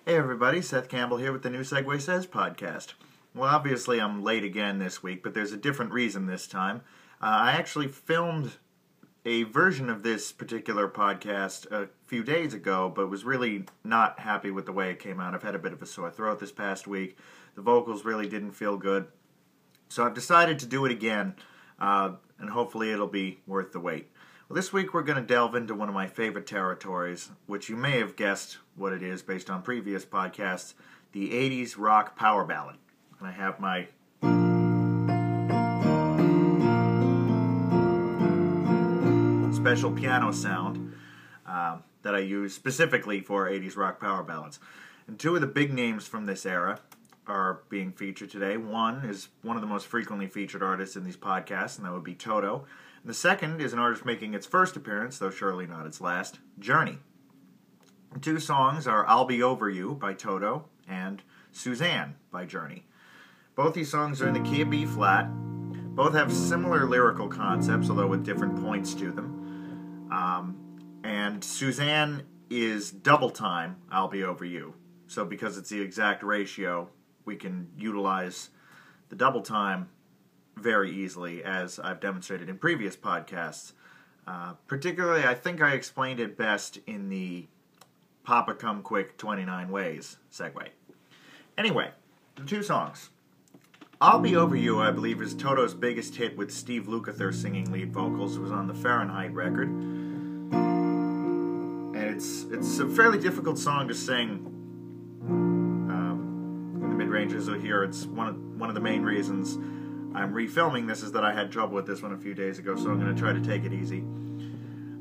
Hey everybody, Seth Campbell here with the new Segue Says podcast. Well, obviously I'm late again this week, but there's a different reason this time. I actually filmed a version of this particular podcast a few days ago, but was really not happy with the way it came out. I've had a bit of a sore throat this past week. The vocals really didn't feel good. So I've decided to do it again, and hopefully it'll be worth the wait. Well, this week we're going to delve into one of my favorite territories, which you may have guessed what it is based on previous podcasts, the 80s rock power ballad. And I have my special piano sound that I use specifically for 80s rock power ballads. And two of the big names from this era are being featured today. One is one of the most frequently featured artists in these podcasts, and that would be Toto. And the second is an artist making its first appearance, though surely not its last, Journey. The two songs are I'll Be Over You by Toto and Suzanne by Journey. Both these songs are in the key of B flat. Both have similar lyrical concepts, although with different points to them. And Suzanne is double time I'll Be Over You. So because it's the exact ratio, we can utilize the double time very easily, as I've demonstrated in previous podcasts. Particularly, I think I explained it best in the Papa Come Quick 29 Ways segue. Anyway, the two songs. I'll Be Over You, I believe, is Toto's biggest hit with Steve Lukather singing lead vocals. It was on the Fahrenheit record. And it's a fairly difficult song to sing in the mid-ranges. So here, it's one of the main reasons I'm refilming this is that I had trouble with this one a few days ago, so I'm going to try to take it easy.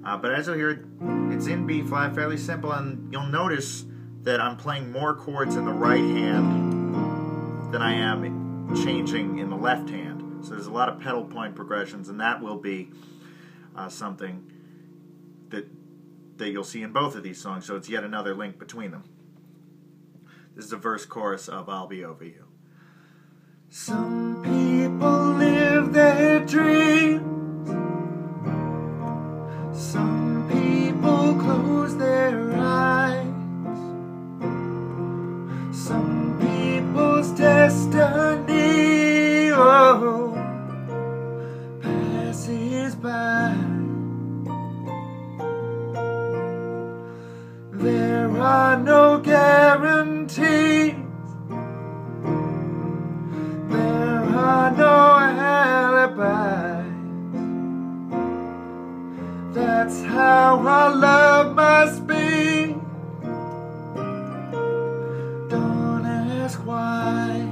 But as you'll hear, it's in B flat, fairly simple, and you'll notice that I'm playing more chords in the right hand than I am changing in the left hand. So there's a lot of pedal point progressions, and that will be something that you'll see in both of these songs, so it's yet another link between them. This is a verse-chorus of I'll Be Over You. Some people live their dreams. Some people close their eyes. Some people's destiny, passes by. There are no guarantees. No alibi. That's how our love must be. Don't ask why.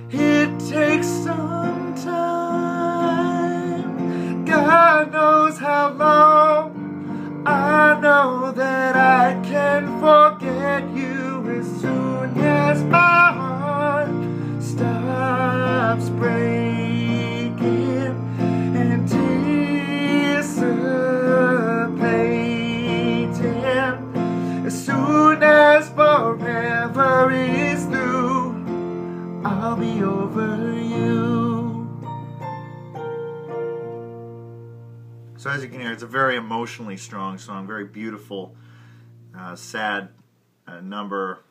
It takes some time. God knows how long. I know that I can forget you as soon as my heart stops breaking, anticipating. As soon as forever is through, I'll be over you. So as you can hear, it's a very emotionally strong song, very beautiful, sad number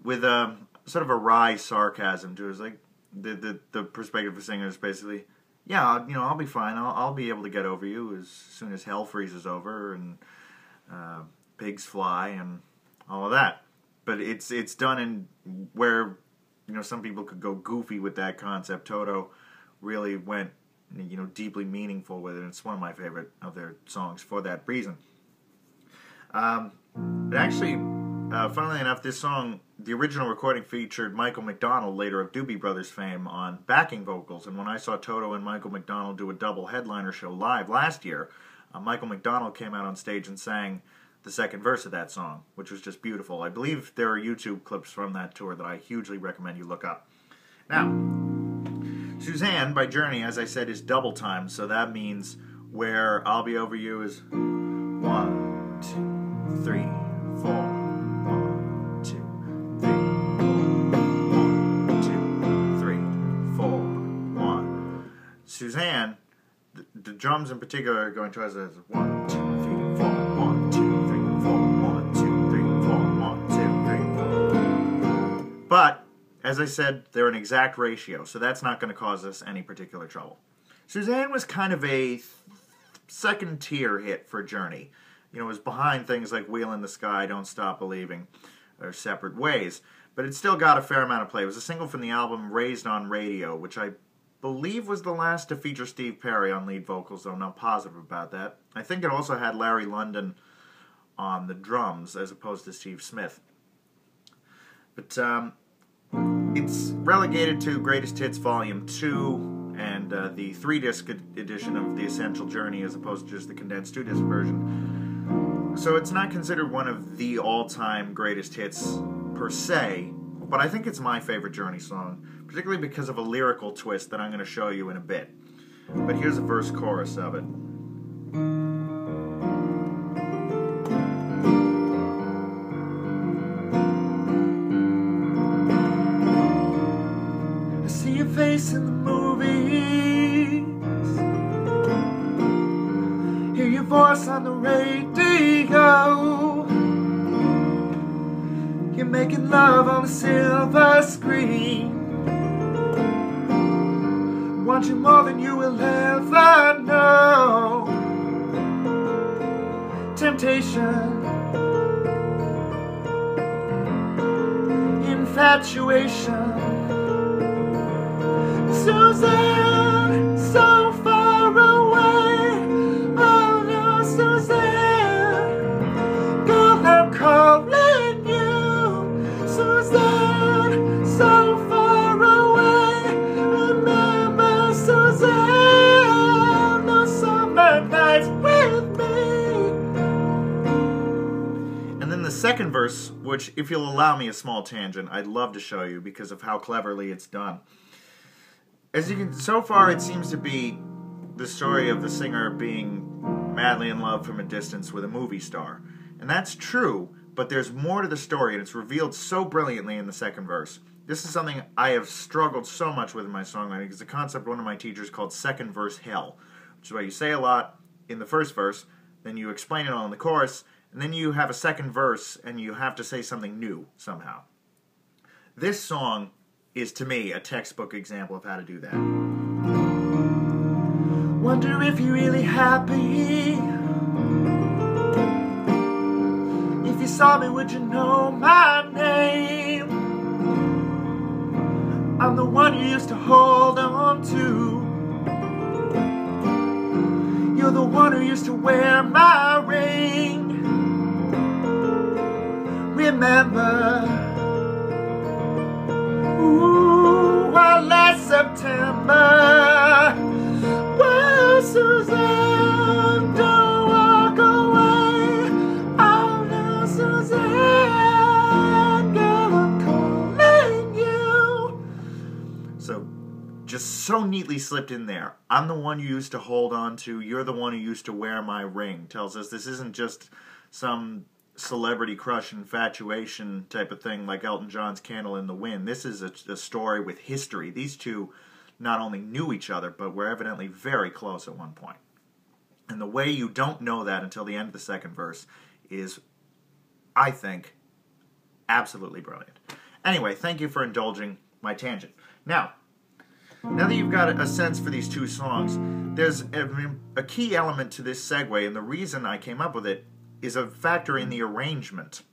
with a sort of a wry sarcasm to it. It's like the perspective of the singer is basically, yeah, I'll be fine. I'll be able to get over you as soon as hell freezes over and pigs fly and all of that. But it's done in where some people could go goofy with that concept. Toto really went deeply meaningful with it. It's one of my favorite of their songs for that reason. But actually, funnily enough, this song, the original recording featured Michael McDonald, later of Doobie Brothers fame, on backing vocals. And when I saw Toto and Michael McDonald do a double headliner show live last year, Michael McDonald came out on stage and sang the second verse of that song, which was just beautiful. I believe there are YouTube clips from that tour that I hugely recommend you look up. Now, Suzanne by Journey, as I said, is double time, so that means where I'll Be Over You is 1, 2, 3, 4. 1, 2, 3, 1, 2, 3, 4, 1. Suzanne, the drums in particular are going to us as 1, 2, 3, 4, 1, 2, 3, 4. as I said, they're an exact ratio, so that's not going to cause us any particular trouble. Suzanne was kind of a second-tier hit for Journey. You know, it was behind things like Wheel in the Sky, Don't Stop Believing, or Separate Ways, but it still got a fair amount of play. It was a single from the album Raised on Radio, which I believe was the last to feature Steve Perry on lead vocals, though I'm not positive about that. I think it also had Larry London on the drums, as opposed to Steve Smith. But it's relegated to Greatest Hits Volume 2 and the 3-disc edition of The Essential Journey, as opposed to just the condensed 2-disc version. So it's not considered one of the all-time greatest hits per se, but I think it's my favorite Journey song, particularly because of a lyrical twist that I'm going to show you in a bit. But here's a verse-chorus of it. I see your face in the movies, hear your voice on the radio. You're making love on a silver screen, want you more than you will ever know. Temptation, infatuation. Suzanne, so far away. Oh no, Suzanne, girl, I'm calling you. Suzanne, so far away. Remember, Suzanne, those summer nights with me. And then the second verse, which, if you'll allow me a small tangent, I'd love to show you because of how cleverly it's done. As you can, so far it seems to be the story of the singer being madly in love from a distance with a movie star. And that's true, but there's more to the story, and it's revealed so brilliantly in the second verse. This is something I have struggled so much with in my songwriting. It's a concept one of my teachers called second verse hell, which is where you say a lot in the first verse, then you explain it all in the chorus, and then you have a second verse, and you have to say something new somehow. This song is, to me, a textbook example of how to do that. Wonder if you're really happy. If you saw me, would you know my name? I'm the one you used to hold on to. You're the one who used to wear my ring. Remember, ooh, our last September. Well, Suzanne, don't walk away. Oh no, Suzanne, girl, I'm calling you. So, just so neatly slipped in there. I'm the one you used to hold on to. You're the one who used to wear my ring. Tells us this isn't just some celebrity crush infatuation type of thing like Elton John's Candle in the Wind. This is a story with history. These two not only knew each other, but were evidently very close at one point. And the way you don't know that until the end of the second verse is, I think, absolutely brilliant. Anyway, thank you for indulging my tangent. Now that you've got a sense for these two songs, there's a key element to this segue, and the reason I came up with it is a factor in the arrangement,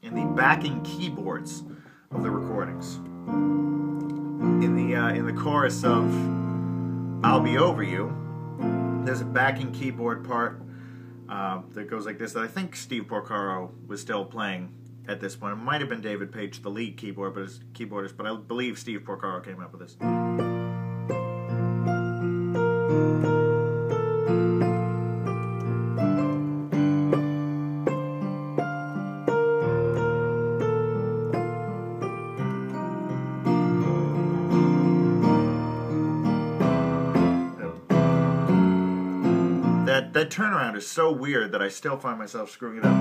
in the backing keyboards of the recordings. In the chorus of I'll Be Over You, there's a backing keyboard part that goes like this that I think Steve Porcaro was still playing at this point. It might have been David Page, the lead keyboardist, but I believe Steve Porcaro came up with this. That turnaround is so weird that I still find myself screwing it up.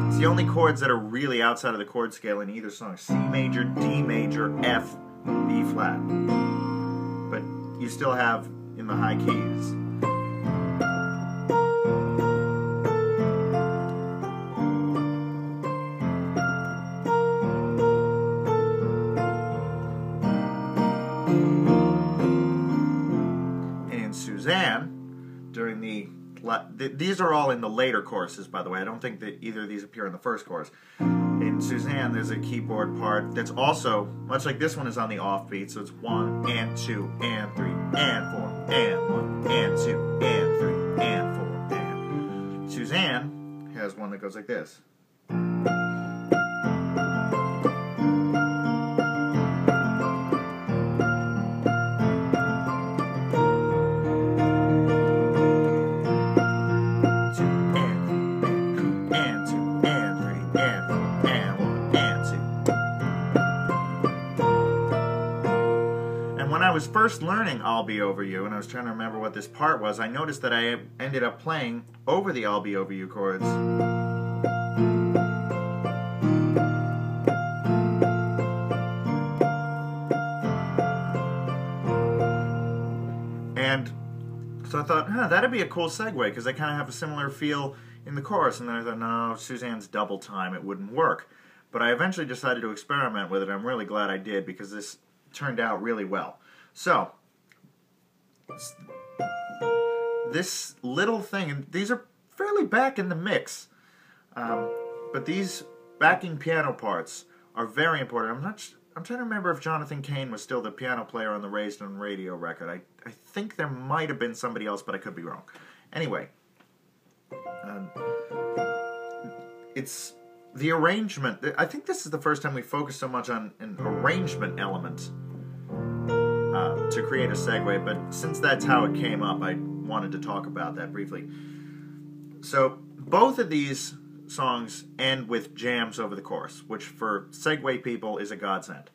It's the only chords that are really outside of the chord scale in either song. C major, D major, F, B flat. But you still have in the high keys. these are all in the later choruses, by the way. I don't think that either of these appear in the first chorus. In Suzanne, there's a keyboard part that's also, much like this one, is on the offbeat. So it's 1 and 2 and 3 and 4 and 1 and 2 and 3 and 4 and. Suzanne has one that goes like this. When I was first learning I'll Be Over You, and I was trying to remember what this part was, I noticed that I ended up playing over the I'll Be Over You chords. And so I thought, that'd be a cool segue, because they kind of have a similar feel in the chorus. And then I thought, no, Suzanne's double time, it wouldn't work. But I eventually decided to experiment with it. I'm really glad I did, because this turned out really well. So, this little thing, and these are fairly back in the mix, but these backing piano parts are very important. I'm trying to remember if Jonathan Cain was still the piano player on the Raised on Radio record. I think there might have been somebody else, but I could be wrong. Anyway, it's the arrangement. I think this is the first time we focused so much on an arrangement element to create a segue, but since that's how it came up, I wanted to talk about that briefly. So both of these songs end with jams over the chorus, which for segue people is a godsend,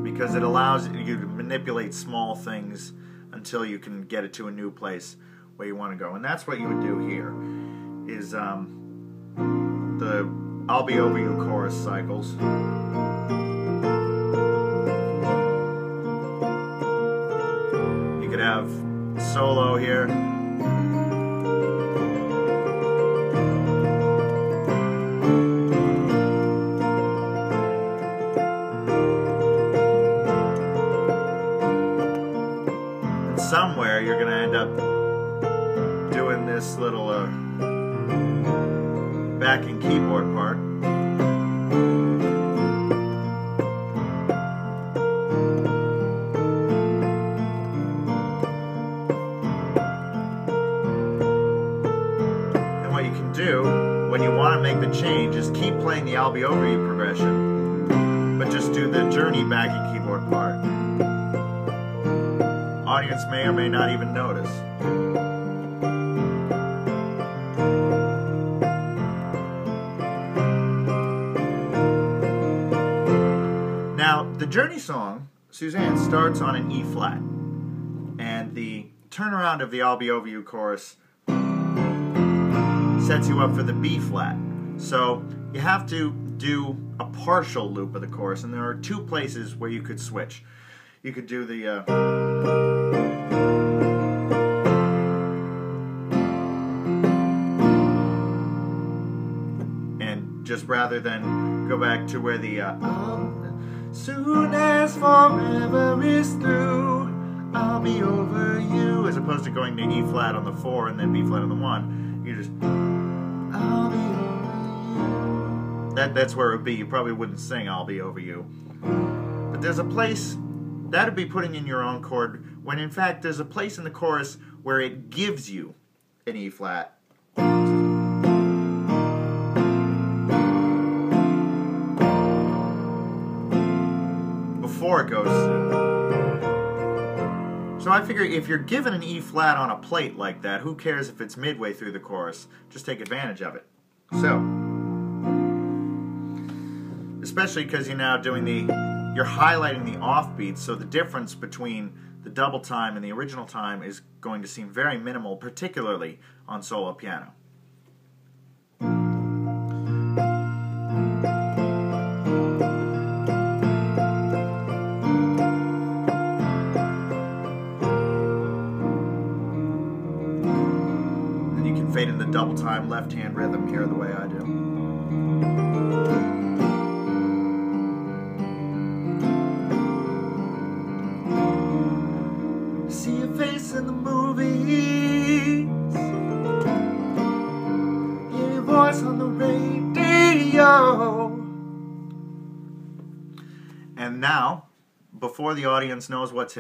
because it allows you to manipulate small things until you can get it to a new place where you want to go. And that's what you would do here, is the I'll Be Over You chorus cycles. You could have solo here. And somewhere you're going to end up doing this little backing keyboard part. When you want to make the change, is keep playing the I'll Be Over You progression, but just do the journey backing keyboard part. Audience may or may not even notice. Now, the journey song, Suzanne, starts on an E flat, and the turnaround of the I'll Be Over You chorus sets you up for the B flat. So you have to do a partial loop of the chorus, and there are two places where you could switch. You could do the and just rather than go back to where the soon as forever is through, I'll be over you, as opposed to going to E flat on the 4 and then B flat on the 1, you just I'll be over you. That's where it would be. You probably wouldn't sing I'll Be Over You. But there's a place, that would be putting in your own chord, when in fact there's a place in the chorus where it gives you an E flat. Before it goes. So I figure if you're given an E flat on a plate like that, who cares if it's midway through the chorus? Just take advantage of it. So, especially because you're now doing you're highlighting the offbeats, so the difference between the double time and the original time is going to seem very minimal, particularly on solo piano. Fade in the double time left hand rhythm here the way I do. See your face in the movies, us on the radio. And now, before the audience knows what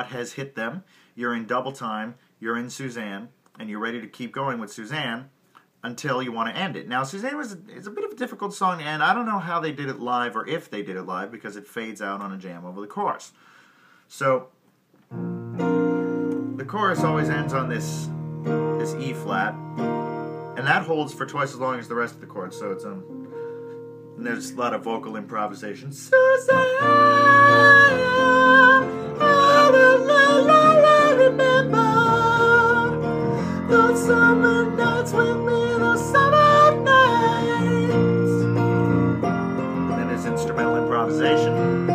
has hit them, you're in double time, you're in Suzanne, and you're ready to keep going with Suzanne until you want to end it. Now, Suzanne is a bit of a difficult song, and I don't know how they did it live or if they did it live because it fades out on a jam over the chorus. So, the chorus always ends on this E flat, and that holds for twice as long as the rest of the chords, so it's and there's a lot of vocal improvisation. Suzanne, I remember those summer nights with me, those summer nights. And then there's instrumental improvisation.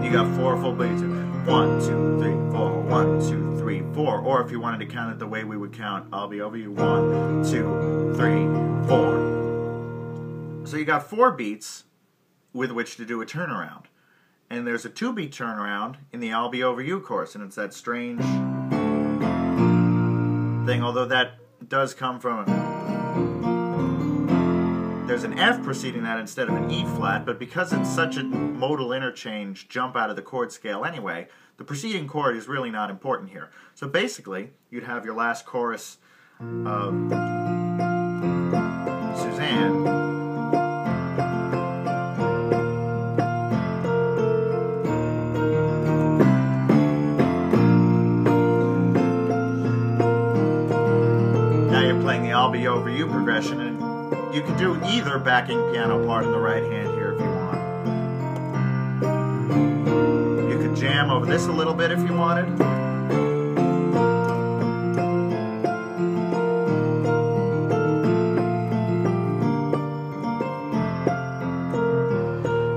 You got 4 full beats. 1, 2, 3, 4. 1, 2, 3, 4. Or if you wanted to count it the way we would count, I'll be over you. 1, 2, 3, 4. So you got 4 beats with which to do a turnaround. And there's a 2-beat turnaround in the I'll Be Over You chorus, and it's that strange thing, although that does come from there's an F preceding that instead of an E flat, but because it's such a modal interchange jump out of the chord scale anyway, the preceding chord is really not important here. So basically, you'd have your last chorus of Suzanne. Now you're playing the I'll Be Over You progression, and you can do either backing piano part in the right hand here if you want. You could jam over this a little bit if you wanted.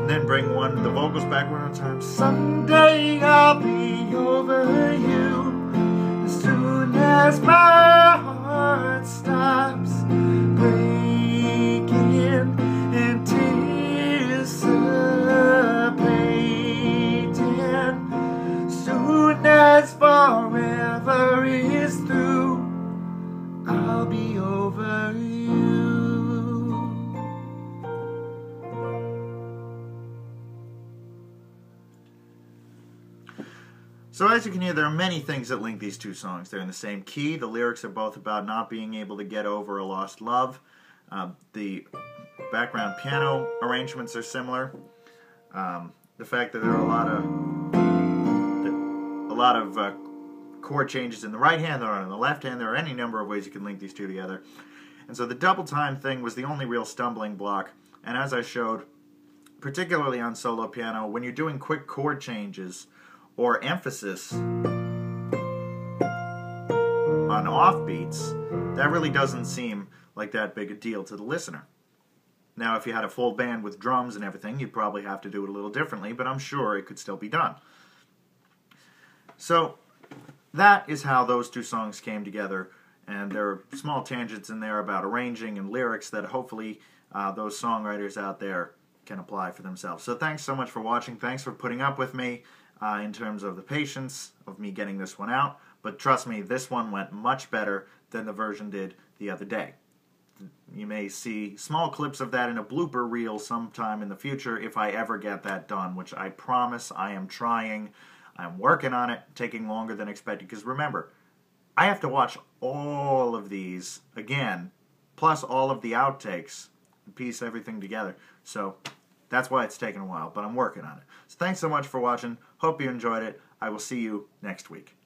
And then bring the vocals back one more time. Someday I'll be over you as soon as my heart stops breaking anticipating. Soon as forever is through, I'll be over you. So as you can hear, there are many things that link these two songs. They're in the same key. The lyrics are both about not being able to get over a lost love. The background piano arrangements are similar. The fact that there are a lot of chord changes in the right hand, there are in the left hand. There are any number of ways you can link these two together. And so the double time thing was the only real stumbling block. And as I showed, particularly on solo piano, when you're doing quick chord changes or emphasis on offbeats, that really doesn't seem like that big a deal to the listener. Now, if you had a full band with drums and everything, you'd probably have to do it a little differently, but I'm sure it could still be done. So, that is how those two songs came together, and there are small tangents in there about arranging and lyrics that hopefully those songwriters out there can apply for themselves. So thanks so much for watching. Thanks for putting up with me in terms of the patience of me getting this one out, but trust me, this one went much better than the version did the other day. You may see small clips of that in a blooper reel sometime in the future if I ever get that done, which I promise I am trying. I'm working on it, taking longer than expected, because remember, I have to watch all of these again, plus all of the outtakes, and piece everything together. So that's why it's taken a while, but I'm working on it. So thanks so much for watching. Hope you enjoyed it. I will see you next week.